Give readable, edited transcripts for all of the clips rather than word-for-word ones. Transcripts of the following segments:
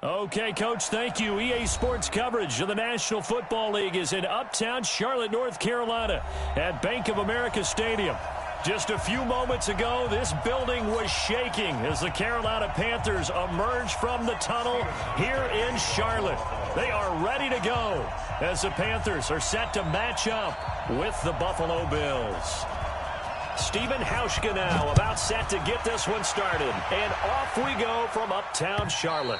Okay, Coach, thank you. EA Sports coverage of the National Football League is in uptown Charlotte, North Carolina at Bank of America Stadium. Just a few moments ago, this building was shaking as the Carolina Panthers emerged from the tunnel here in Charlotte. They are ready to go as the Panthers are set to match up with the Buffalo Bills. Stephen Hauschka now about set to get this one started. And off we go from uptown Charlotte.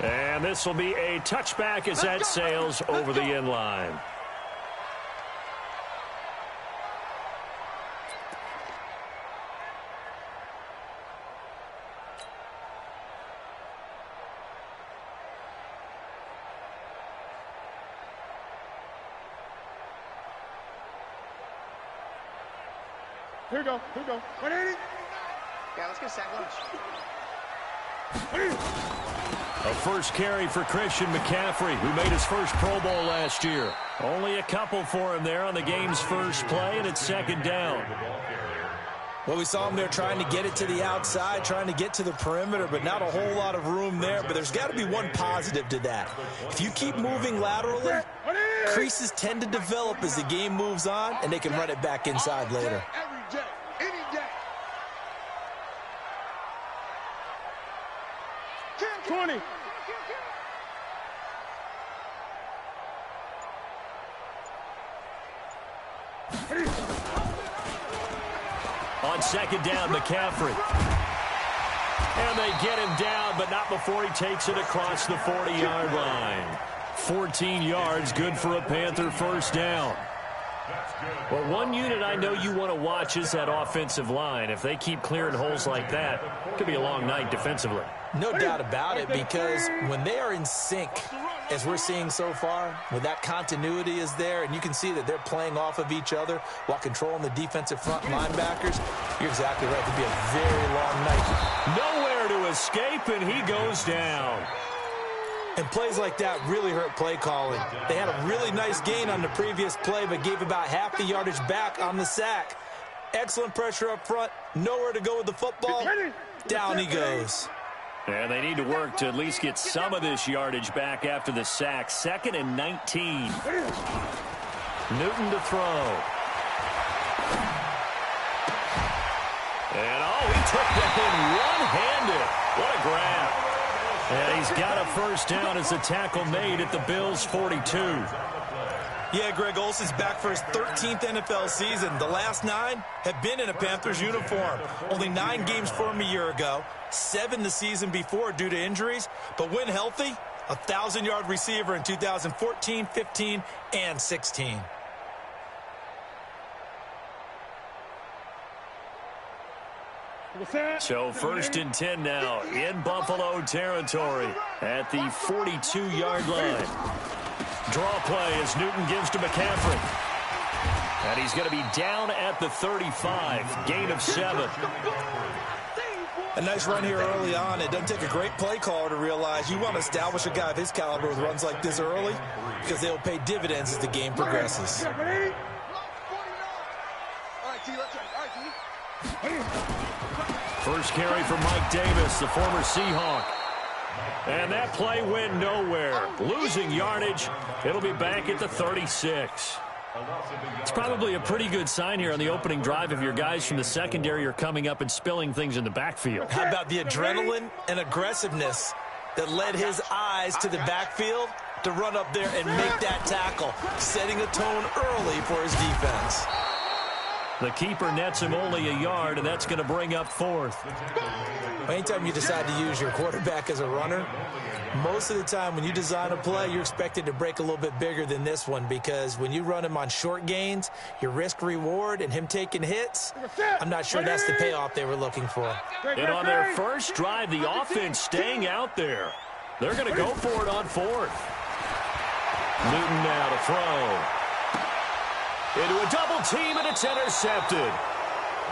And this will be a touchback as that sails over the end line. Here we go. 180. Yeah, let's get sack lunch. A first carry for Christian McCaffrey, who made his first Pro Bowl last year. Only a couple for him there on the game's first play, and it's second down. Well, we saw him there trying to get it to the outside, trying to get to the perimeter, but not a whole lot of room there. But there's got to be one positive to that. If you keep moving laterally, creases tend to develop as the game moves on, and they can run it back inside later. Every day, any day. 20. On second down, McCaffrey. And they get him down, but not before he takes it across the 40-yard line. 14 yards, good for a Panther first down. Well, one unit I know you want to watch is that offensive line. If they keep clearing holes like that, it could be a long night defensively. No doubt about it, because when they are in sync, as we're seeing so far, when that continuity is there, and you can see that they're playing off of each other while controlling the defensive front linebackers, you're exactly right. It could be a very long night. Nowhere to escape, and he goes down. And plays like that really hurt play calling. They had a really nice gain on the previous play, but gave about half the yardage back on the sack. Excellent pressure up front. Nowhere to go with the football. Down he goes. And they need to work to at least get some of this yardage back after the sack. 2nd and 19. Newton to throw. And, he took that in one-handed. What a grab. And he's got a first down as the tackle made at the Bills' 42. Yeah, Greg Olsen's back for his 13th NFL season. The last 9 have been in a Panthers uniform. Only 9 games for him a year ago, 7 the season before due to injuries. But when healthy, a 1,000-yard receiver in 2014, 15, and 16. So 1st and 10 now in Buffalo territory at the 42-yard line. Draw play as Newton gives to McCaffrey. And he's going to be down at the 35. Gain of 7. A nice run here early on. It doesn't take a great play caller to realize you want to establish a guy of his caliber with runs like this early, because they'll pay dividends as the game progresses. First carry for Mike Davis, the former Seahawk. And that play went nowhere. Losing yardage. It'll be back at the 36. It's probably a pretty good sign here on the opening drive if your guys from the secondary are coming up and spilling things in the backfield. How about the adrenaline and aggressiveness that led his eyes to the backfield to run up there and make that tackle, setting a tone early for his defense. The keeper nets him only a yard, and that's going to bring up 4th. Anytime you decide to use your quarterback as a runner, most of the time when you design a play, you're expected to break a little bit bigger than this one, because when you run him on short gains, your risk-reward and him taking hits, I'm not sure that's the payoff they were looking for. And on their first drive, the offense staying out there. They're going to go for it on 4th. Newton now to throw. Into a double team, and it's intercepted.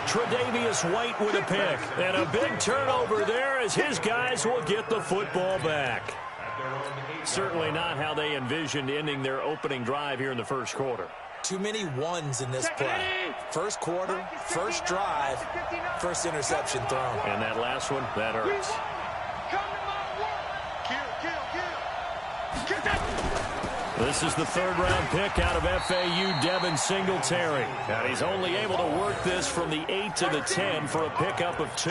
Tre'Davious White with a pick. And a big turnover there as his guys will get the football back. Certainly not how they envisioned ending their opening drive here in the first quarter. Too many ones in this play. First quarter, first drive, first interception thrown. And that last one, that hurts. This is the third-round pick out of FAU, Devin Singletary. And he's only able to work this from the 8 to the 10 for a pickup of 2.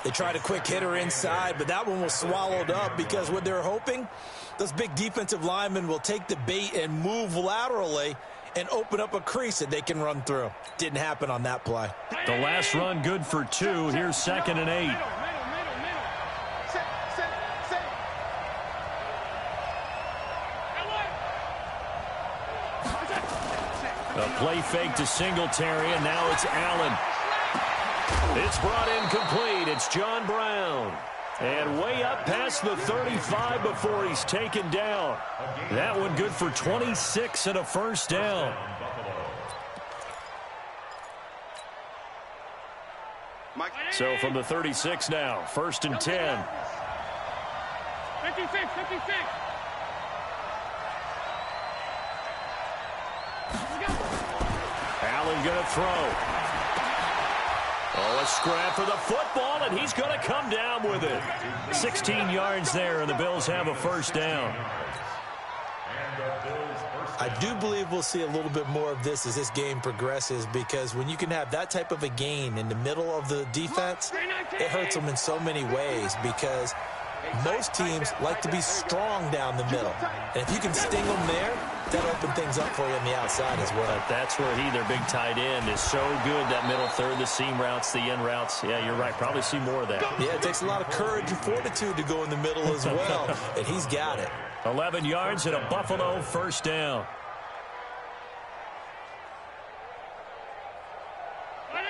They tried a quick hitter inside, but that one was swallowed up because what they're hoping, those big defensive linemen will take the bait and move laterally and open up a crease that they can run through. Didn't happen on that play. The last run good for 2. Here's 2nd and 8. A play fake to Singletary, and now it's Allen. It's brought in complete. It's John Brown. And way up past the 35 before he's taken down. That one good for 26 and a first down. So from the 36 now, 1st and 10. 56, 56. Allen going to throw. Oh, a scrap for the football, and he's going to come down with it. 16 yards there, and the Bills have a first down. I do believe we'll see a little bit more of this as this game progresses, because when you can have that type of a gain in the middle of the defense, it hurts them in so many ways, because most teams like to be strong down the middle. And if you can sting them there, that'll open things up for you on the outside as well. But that's where their big tight end, is so good, that middle third, the seam routes, the in routes. Yeah, you're right. Probably see more of that. Yeah, it takes a lot of courage and fortitude to go in the middle as well, and he's got it. 11 yards and a Buffalo first down. Right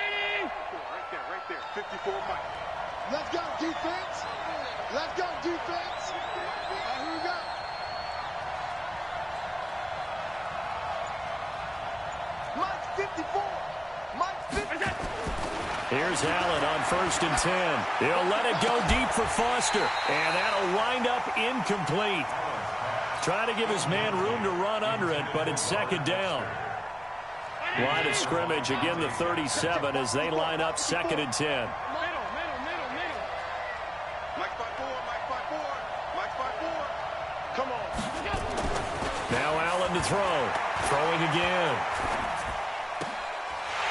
there. 54 Mike. Let's go, defense. Let's go, defense. Here we go. Mike 54. Mike 50. Here's Allen on 1st and 10. He'll let it go deep for Foster, and that'll wind up incomplete. Try to give his man room to run under it, but it's 2nd down. Line of scrimmage, again the 37, as they line up 2nd and 10. Mike 5-4, Mike 5-4, Mike 5-4. Come on. Now Allen to throw. Throwing again.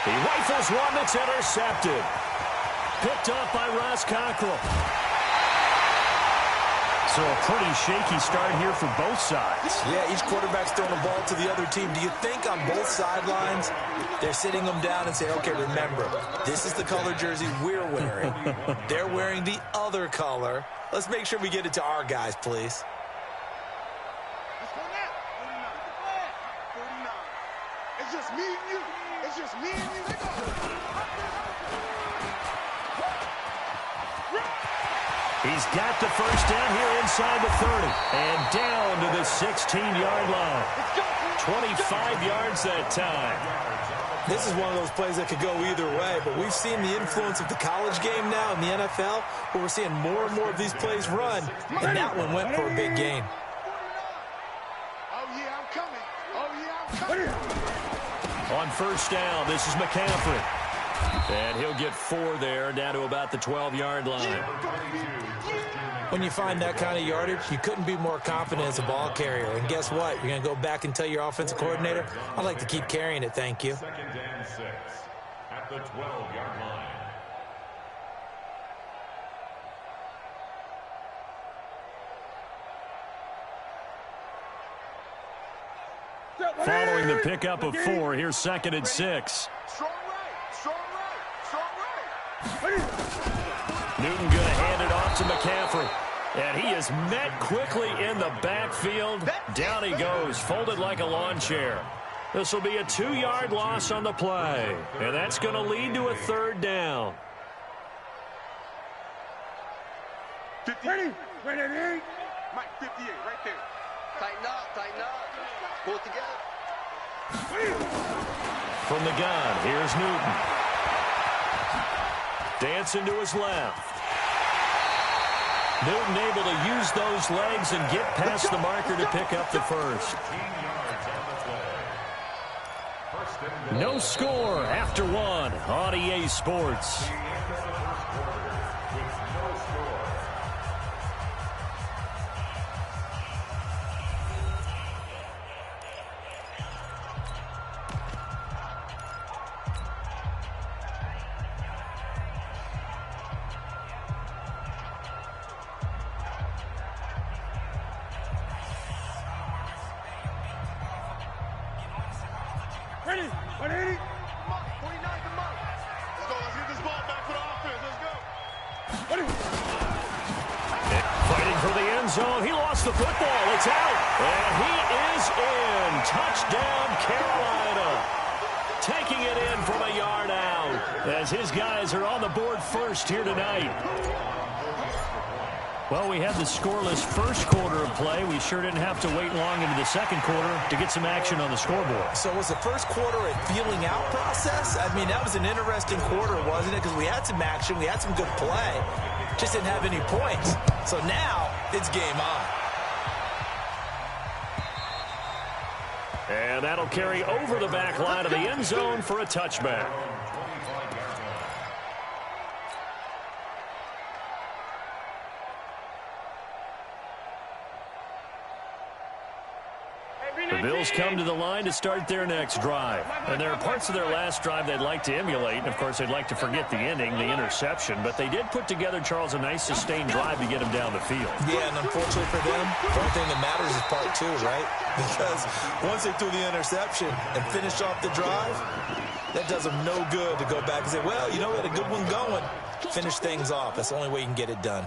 He rifles one that's intercepted. Picked off by Ross Cockrell. So a pretty shaky start here for both sides. Yeah, each quarterback's throwing the ball to the other team. Do you think on both sidelines they're sitting them down and saying, okay, remember, this is the color jersey we're wearing. They're wearing the other color. Let's make sure we get it to our guys, please. Let's go now. 49. It's just me and you. It's just me and you. Let's go. He's got the first down here inside the 30. And down to the 16-yard line. 25 yards that time. This is one of those plays that could go either way, but we've seen the influence of the college game now in the NFL, where we're seeing more and more of these plays run, and that one went for a big gain. Oh, yeah, I'm coming. Oh, yeah, I'm coming. On first down, this is McCaffrey. And he'll get 4 there, down to about the 12-yard line. When you find that kind of yardage, you couldn't be more confident as a ball carrier. And guess what? You're going to go back and tell your offensive coordinator, I'd like to keep carrying it, thank you. 2nd and 6 at the 12-yard line. Following the pickup of 4, here's 2nd and 6. Strong right. Strong right. Strong right. Newton going to hand it off to McCaffrey. And he is met quickly in the backfield. Down he goes, folded like a lawn chair. This will be a 2-yard loss on the play. And that's going to lead to a 3rd down. 58. Ready? Mike 58, right there. Tighten up, tighten up. Pull it together. From the gun, here's Newton. Dancing to his left. Newton able to use those legs and get past the marker to pick up the first. No score after 1 on EA Sports. Ready? 180. Come on, 49, come on. Let's go. Let's get this ball back for the offense. Let's go. Ready? Fighting for the end zone. He lost the football. It's out. And he is in. Touchdown, Carolina. Taking it in from a yard out as his guys are on the board first here tonight. Well, we had the scoreless first quarter of play. We sure didn't have to wait long into the second quarter to get some action on the scoreboard. So was the first quarter a feeling out process? I mean, that was an interesting quarter, wasn't it? Because we had some action, we had some good play. Just didn't have any points. So now it's game on. And that'll carry over the back line of the end zone for a touchback. The Bills come to the line to start their next drive. And there are parts of their last drive they'd like to emulate. And, of course, they'd like to forget the ending, the interception. But they did put together, Charles, a nice sustained drive to get him down the field. Yeah, and unfortunately for them, the only thing that matters is part two, right? Because once they threw the interception and finished off the drive, that does them no good to go back and say, well, you know, we had a good one going. Finish things off. That's the only way you can get it done.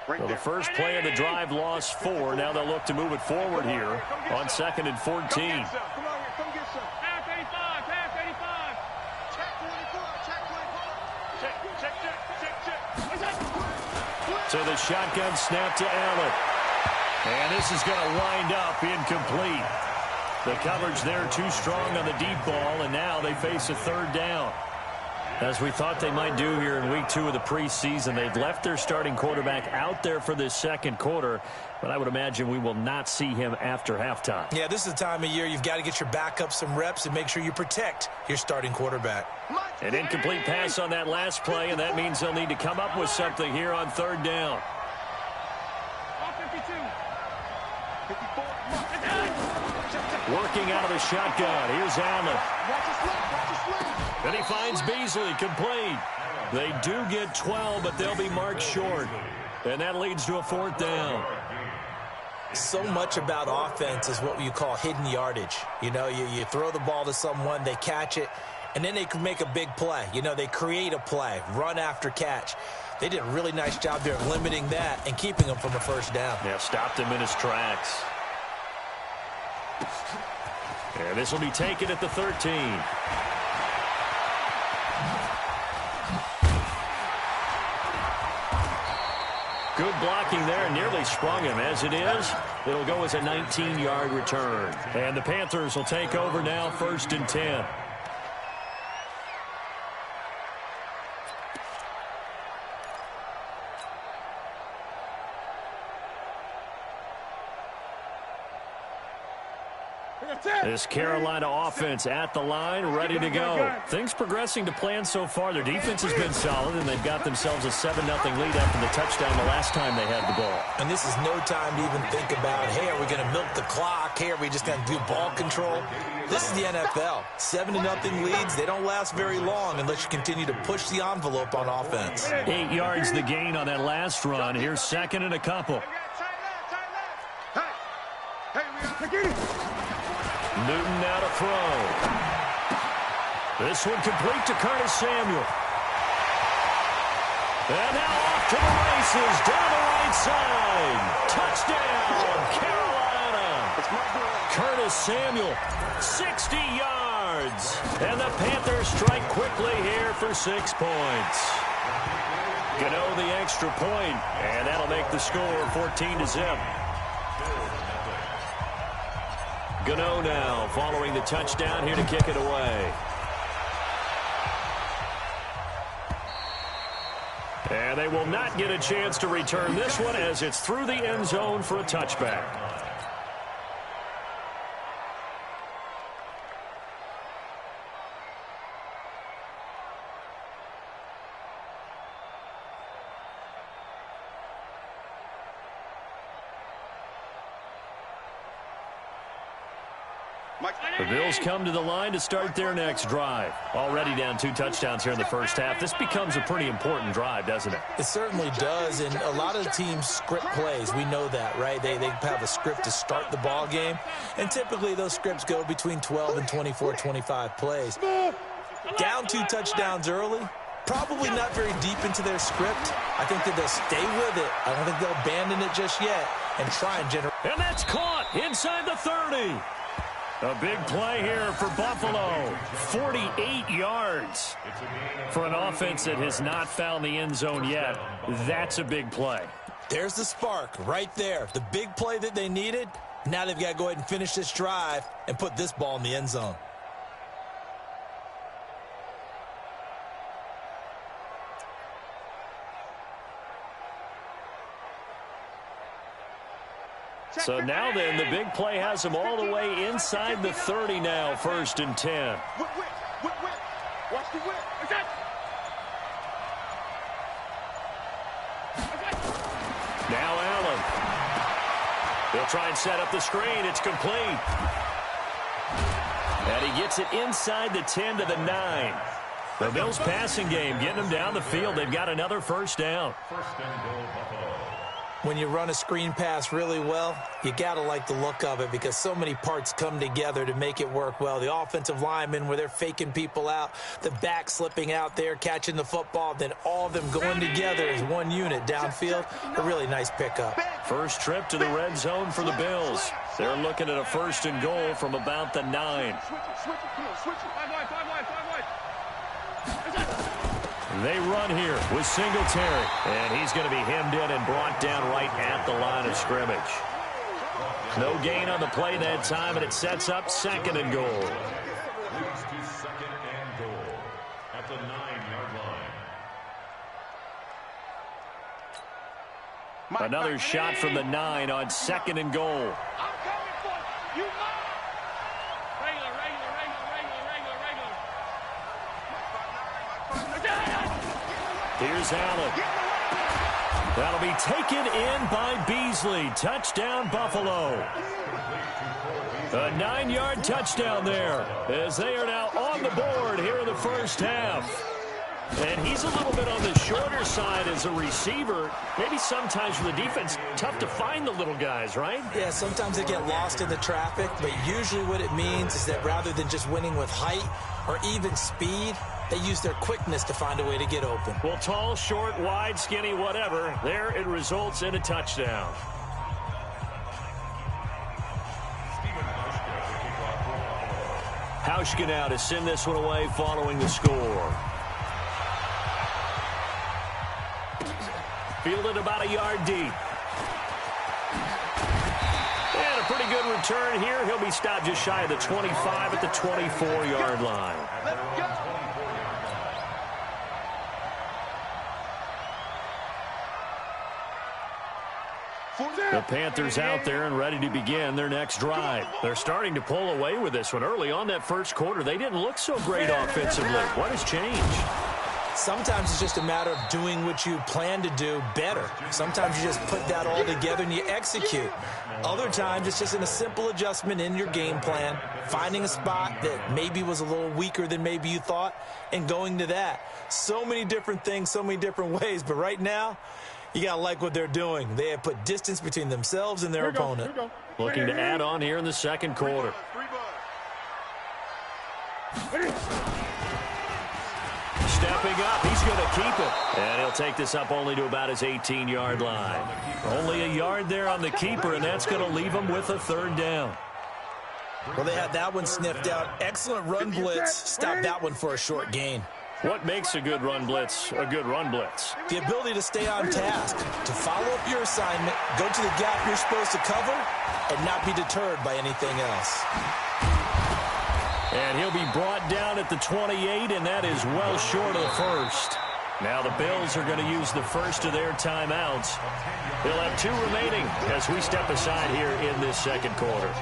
Well, the first play of the drive lost 4. Now they'll look to move it forward here on 2nd and 14. Come on here. Come get some. Pass 85. Pass 85. Check 24. Check 24. Check. So the shotgun snap to Allen. And this is going to wind up incomplete. The coverage there too strong on the deep ball, and now they face a third down. As we thought they might do here in week 2 of the preseason, they've left their starting quarterback out there for this second quarter, but I would imagine we will not see him after halftime. Yeah, this is the time of year you've got to get your backup some reps and make sure you protect your starting quarterback. An incomplete pass on that last play, and that means they'll need to come up with something here on third down. Working out of the shotgun. Here's Allen. And he finds Beasley, complete. They do get 12, but they'll be marked short. And that leads to a fourth down. So much about offense is what you call hidden yardage. You know, you throw the ball to someone, they catch it, and then they can make a big play. You know, they create a play, run after catch. They did a really nice job there of limiting that and keeping him from a first down. Yeah, stopped him in his tracks. And this will be taken at the 13. Good blocking there, nearly sprung him. As it is, it'll go as a 19-yard return. And the Panthers will take over now, 1st and 10. This Carolina offense at the line, ready to go. Things progressing to plan so far. Their defense has been solid, and they've got themselves a 7-0 lead after the touchdown the last time they had the ball. And this is no time to even think about, hey, are we going to milk the clock? Hey, are we just going to do ball control? This is the NFL. 7-0 leads, they don't last very long unless you continue to push the envelope on offense. 8 yards the gain on that last run. Here's 2nd and a couple. Newton now to throw. This one complete to Curtis Samuel. And now off to the races down the right side. Touchdown, Carolina. Curtis Samuel, 60 yards. And the Panthers strike quickly here for 6 points. Gano the extra point, and that'll make the score 14-0. Gano now following the touchdown here to kick it away. And they will not get a chance to return this one as it's through the end zone for a touchback. The Bills come to the line to start their next drive. Already down 2 touchdowns here in the first half. This becomes a pretty important drive, doesn't it? It certainly does, and a lot of teams script plays. We know that, right? They have a script to start the ball game, and typically those scripts go between 12 and 24, 25 plays. Down 2 touchdowns early, probably not very deep into their script. I think that they'll stay with it. I don't think they'll abandon it just yet and try and generate. And that's caught inside the 30. A big play here for Buffalo. 48 yards for an offense that has not found the end zone yet. That's a big play. There's the spark right there. The big play that they needed. Now they've got to go ahead and finish this drive and put this ball in the end zone. So now then, the big play has them all the way inside the 30 now, 1st and 10. Watch the whip. Now Allen. He'll try and set up the screen. It's complete. And he gets it inside the 10 to the 9. The Bills passing game getting them down the field. They've got another first down. When you run a screen pass really well, you got to like the look of it because so many parts come together to make it work well. The offensive linemen where they're faking people out, the back slipping out there, catching the football, then all of them going together as one unit downfield. A really nice pickup. First trip to the red zone for the Bills. They're looking at a 1st and goal from about the 9. They run here with Singletary, and he's going to be hemmed in and brought down right at the line of scrimmage. No gain on the play that time, and it sets up 2nd and goal. Leads to 2nd and goal at the 9-yard line. Another shot from the 9 on 2nd and goal. I'm coming for you. You know. Here's Allen. That'll be taken in by Beasley. Touchdown, Buffalo. A 9-yard touchdown there as they are now on the board here in the first half. And he's a little bit on the shorter side as a receiver. Maybe sometimes for the defense, tough to find the little guys, right? Yeah, sometimes they get lost in the traffic, but usually what it means is that rather than just winning with height or even speed, they use their quickness to find a way to get open. Well, tall, short, wide, skinny, whatever. There it results in a touchdown. Hauschka now to send this one away following the score. Fielded about a yard deep. And a pretty good return here. He'll be stopped just shy of the 25 at the 24-yard line. The Panthers out there and ready to begin their next drive. They're starting to pull away with this one. Early on that first quarter, they didn't look so great offensively. What has changed? Sometimes it's just a matter of doing what you plan to do better. Sometimes you just put that all together and you execute. Other times it's just in a simple adjustment in your game plan, finding a spot that maybe was a little weaker than maybe you thought, and going to that. So many different things, so many different ways, but right now, you got to like what they're doing. They have put distance between themselves and their opponent. Looking to add on here in the second quarter. Stepping up, he's going to keep it. And he'll take this up only to about his 18-yard line. Only a yard there on the keeper, and that's going to leave him with a 3rd down. Well, they had that one sniffed out. Excellent run blitz. Stop that one for a short gain. What makes a good run blitz a good run blitz? The ability to stay on task, to follow up your assignment, go to the gap you're supposed to cover, and not be deterred by anything else. And he'll be brought down at the 28, and that is well short of the first. Now the Bills are going to use the first of their timeouts. They'll have 2 remaining as we step aside here in this second quarter.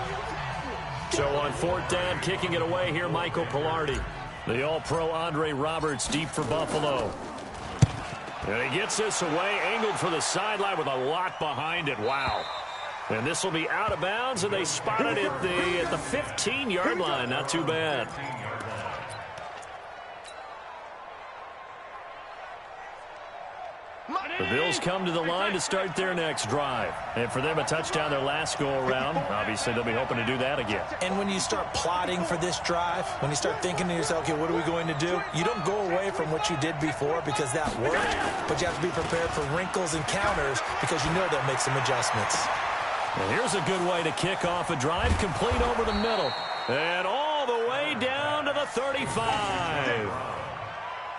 So on 4th down, kicking it away here, Michael Pilardi. The All-Pro Andre Roberts deep for Buffalo. And he gets this away, angled for the sideline with a lot behind it. Wow. And this will be out of bounds, and they spotted it at the 15-yard line. Not too bad. The Bills come to the line to start their next drive. And for them, a touchdown their last go-around. Obviously, they'll be hoping to do that again. And when you start plotting for this drive, when you start thinking to yourself, okay, what are we going to do? You don't go away from what you did before because that worked, but you have to be prepared for wrinkles and counters because you know they'll make some adjustments. And here's a good way to kick off a drive, complete over the middle. And all the way down to the 35.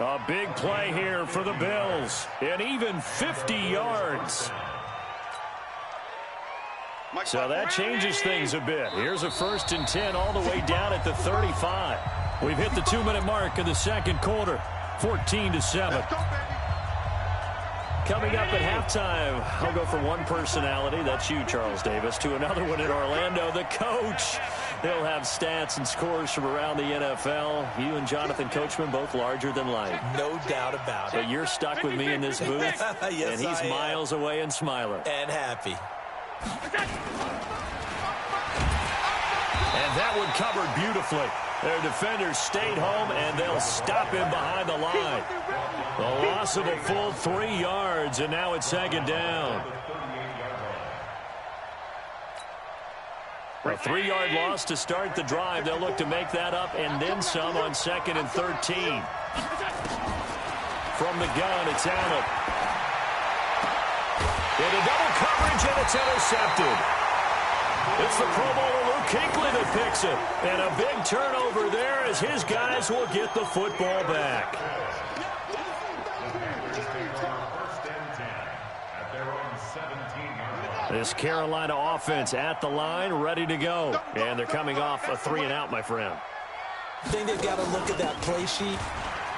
A big play here for the Bills. And even 50 yards. So that changes things a bit. Here's a 1st and 10 all the way down at the 35. We've hit the 2-minute mark in the second quarter. 14-7. Coming up at halftime, I'll go from one personality, that's you, Charles Davis, to another one in Orlando, the coach. He'll have stats and scores from around the NFL. You and Jonathan Coachman, both larger than life. No doubt about it. But you're stuck with me in this booth, yes, and he's miles away and smiling. And happy. And that one covered beautifully. Their defenders stayed home, and they'll stop him behind the line. The loss of a full 3 yards, and now it's 2nd down. A 3-yard loss to start the drive. They'll look to make that up and then some on 2nd and 13. From the gun, it's Allen. Into double coverage, and it's intercepted. It's the Pro Bowler Luke Kuechly that picks it. And a big turnover there as his guys will get the football back. This Carolina offense at the line, ready to go. And they're coming off a 3-and-out, my friend. I think they've got to look at that play sheet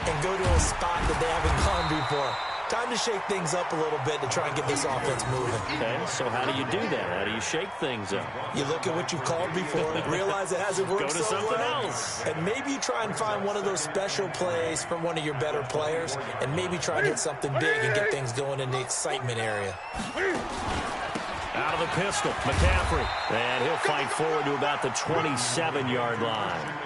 and go to a spot that they haven't gone before. Time to shake things up a little bit to try and get this offense moving. Okay, so how do you do that? How do you shake things up? You look at what you've called before, realize it hasn't worked Go to so something well, else. and maybe you try and find one of those special plays from one of your better players, and maybe try and hit something big and get things going in the excitement area. Out of the pistol, McCaffrey. And he'll fight forward to about the 27-yard line.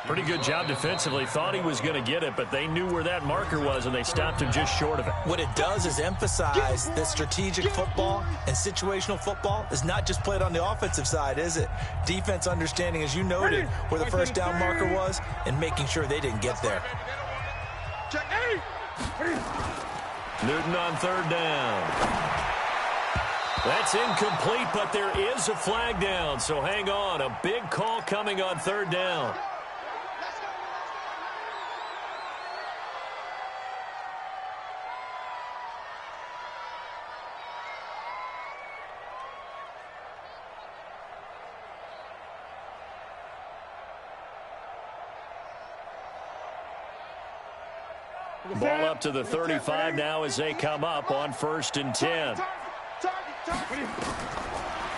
Pretty good job defensively. Thought he was going to get it, but they knew where that marker was, and they stopped him just short of it. What it does is emphasize that strategic football and situational football is not just played on the offensive side, is it? Defense understanding, as you noted, where the first down marker was and making sure they didn't get there. Newton on 3rd down. That's incomplete, but there is a flag down, so hang on. A big call coming on 3rd down. Ball up to the 35 now as they come up on 1st and 10.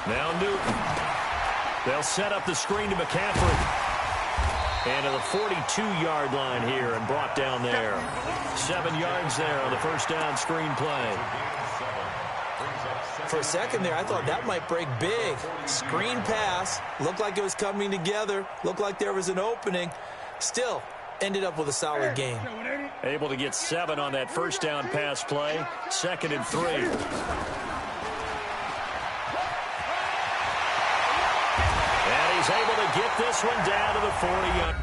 Now Newton. They'll set up the screen to McCaffrey. And to the 42-yard line here and brought down there. 7 yards there on the first down screen play. For a second there, I thought that might break big. Screen pass. Looked like it was coming together. Looked like there was an opening. Still ended up with a solid game. Able to get 7 on that first down pass play. 2nd and 3. And he's able to get this one down to the 40-yard.